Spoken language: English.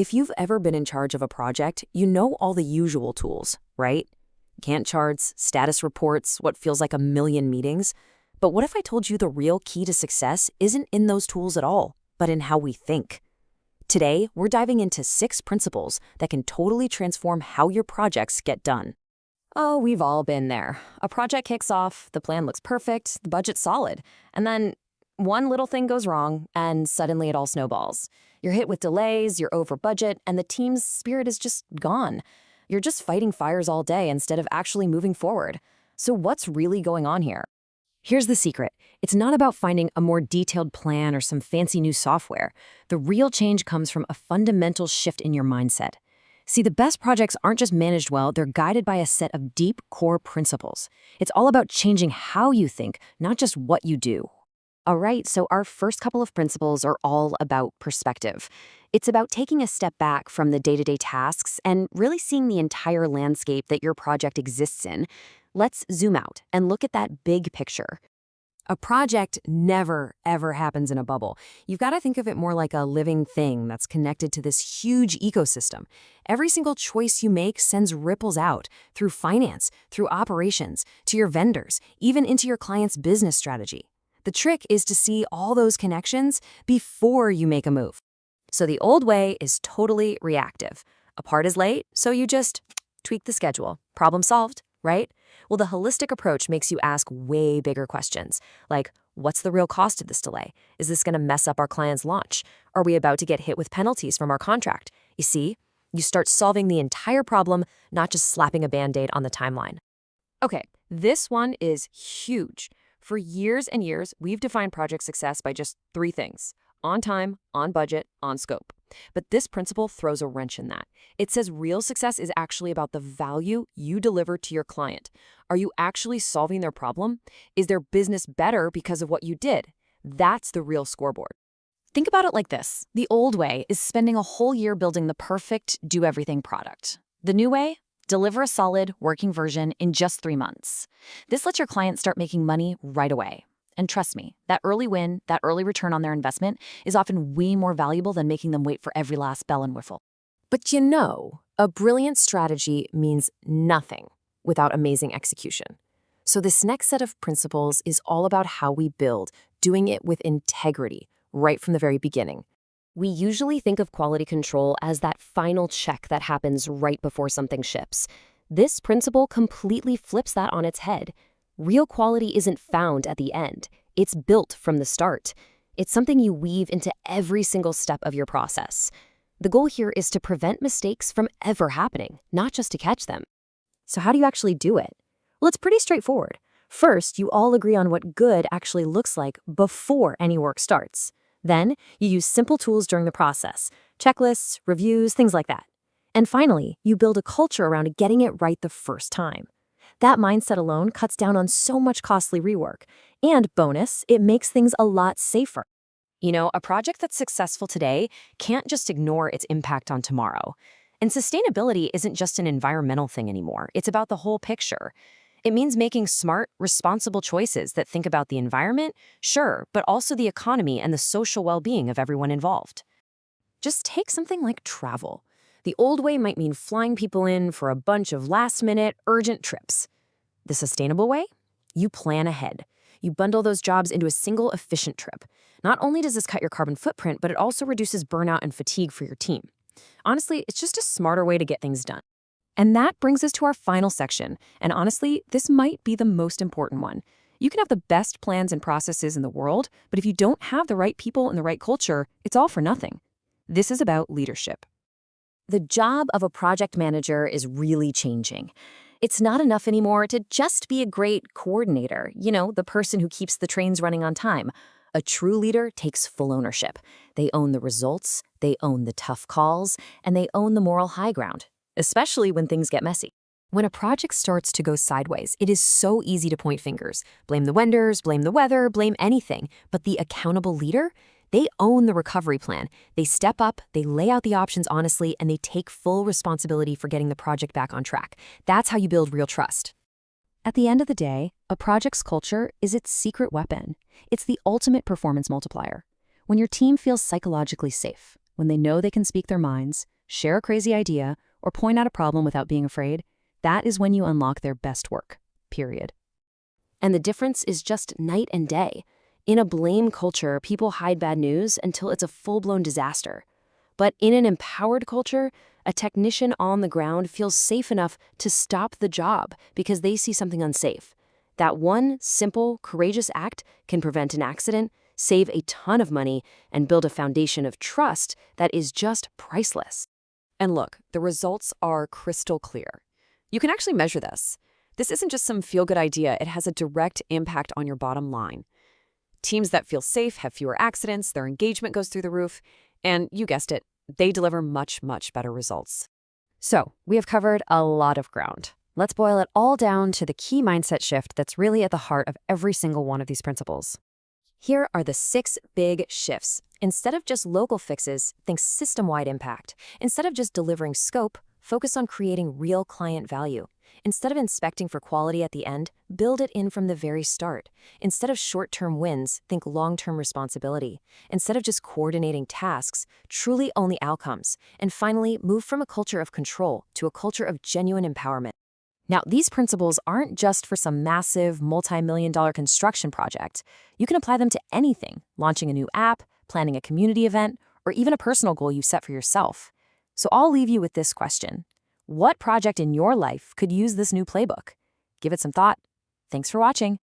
If you've ever been in charge of a project, you know all the usual tools, right? Gantt charts, status reports, what feels like a million meetings. But what if I told you the real key to success isn't in those tools at all, but in how we think? Today, we're diving into 6 principles that can totally transform how your projects get done. Oh, we've all been there. A project kicks off, the plan looks perfect, the budget's solid, and then one little thing goes wrong, and suddenly it all snowballs. You're hit with delays, you're over budget, and the team's spirit is just gone. You're just fighting fires all day instead of actually moving forward. So what's really going on here? Here's the secret. It's not about finding a more detailed plan or some fancy new software. The real change comes from a fundamental shift in your mindset. See, the best projects aren't just managed well, they're guided by a set of deep core principles. It's all about changing how you think, not just what you do. All right, so our first couple of principles are all about perspective. It's about taking a step back from the day-to-day tasks and really seeing the entire landscape that your project exists in. Let's zoom out and look at that big picture. A project never, ever happens in a bubble. You've got to think of it more like a living thing that's connected to this huge ecosystem. Every single choice you make sends ripples out through finance, through operations, to your vendors, even into your client's business strategy. The trick is to see all those connections before you make a move. So the old way is totally reactive. A part is late, so you just tweak the schedule. Problem solved, right? Well, the holistic approach makes you ask way bigger questions, like, what's the real cost of this delay? Is this going to mess up our client's launch? Are we about to get hit with penalties from our contract? You see, you start solving the entire problem, not just slapping a Band-Aid on the timeline. Okay, this one is huge. For years and years, we've defined project success by just 3 things: on time, on budget, on scope. But this principle throws a wrench in that. It says real success is actually about the value you deliver to your client. Are you actually solving their problem? Is their business better because of what you did? That's the real scoreboard. Think about it like this. The old way is spending a whole year building the perfect do-everything product. The new way? Deliver a solid, working version in just 3 months. This lets your client start making money right away. And trust me, that early win, that early return on their investment is often way more valuable than making them wait for every last bell and whiffle. But a brilliant strategy means nothing without amazing execution. So this next set of principles is all about how we build, doing it with integrity right from the very beginning. We usually think of quality control as that final check that happens right before something ships. This principle completely flips that on its head. Real quality isn't found at the end. It's built from the start. It's something you weave into every single step of your process. The goal here is to prevent mistakes from ever happening, not just to catch them. So how do you actually do it? Well, it's pretty straightforward. First, you all agree on what good actually looks like before any work starts. Then, you use simple tools during the process, checklists, reviews, things like that. And finally, you build a culture around getting it right the first time. That mindset alone cuts down on so much costly rework. And bonus, it makes things a lot safer. You know, a project that's successful today can't just ignore its impact on tomorrow. And sustainability isn't just an environmental thing anymore. It's about the whole picture. It means making smart, responsible choices that think about the environment, sure, but also the economy and the social well-being of everyone involved. Just take something like travel. The old way might mean flying people in for a bunch of last-minute, urgent trips. The sustainable way? You plan ahead. You bundle those jobs into a single, efficient trip. Not only does this cut your carbon footprint, but it also reduces burnout and fatigue for your team. Honestly, it's just a smarter way to get things done. And that brings us to our final section. And honestly, this might be the most important one. You can have the best plans and processes in the world, but if you don't have the right people and the right culture, it's all for nothing. This is about leadership. The job of a project manager is really changing. It's not enough anymore to just be a great coordinator, the person who keeps the trains running on time. A true leader takes full ownership. They own the results, they own the tough calls, and they own the moral high ground, especially when things get messy. When a project starts to go sideways, it is so easy to point fingers. Blame the vendors, blame the weather, blame anything. But the accountable leader, they own the recovery plan. They step up, they lay out the options honestly, and they take full responsibility for getting the project back on track. That's how you build real trust. At the end of the day, a project's culture is its secret weapon. It's the ultimate performance multiplier. When your team feels psychologically safe, when they know they can speak their minds, share a crazy idea, or point out a problem without being afraid, that is when you unlock their best work, period. And the difference is just night and day. In a blame culture, people hide bad news until it's a full-blown disaster. But in an empowered culture, a technician on the ground feels safe enough to stop the job because they see something unsafe. That one simple, courageous act can prevent an accident, save a ton of money, and build a foundation of trust that is just priceless. And look, the results are crystal clear. You can actually measure this. This isn't just some feel-good idea, it has a direct impact on your bottom line. Teams that feel safe have fewer accidents, their engagement goes through the roof, and you guessed it, they deliver much, much better results. So, we have covered a lot of ground. Let's boil it all down to the key mindset shift that's really at the heart of every single one of these principles. Here are the 6 big shifts. Instead of just local fixes, think system-wide impact. Instead of just delivering scope, focus on creating real client value. Instead of inspecting for quality at the end, build it in from the very start. Instead of short-term wins, think long-term responsibility. Instead of just coordinating tasks, truly own the outcomes. And finally, move from a culture of control to a culture of genuine empowerment. Now, these principles aren't just for some massive, multi-million-dollar construction project. You can apply them to anything, launching a new app, planning a community event, or even a personal goal you set for yourself. So I'll leave you with this question. What project in your life could use this new playbook? Give it some thought. Thanks for watching.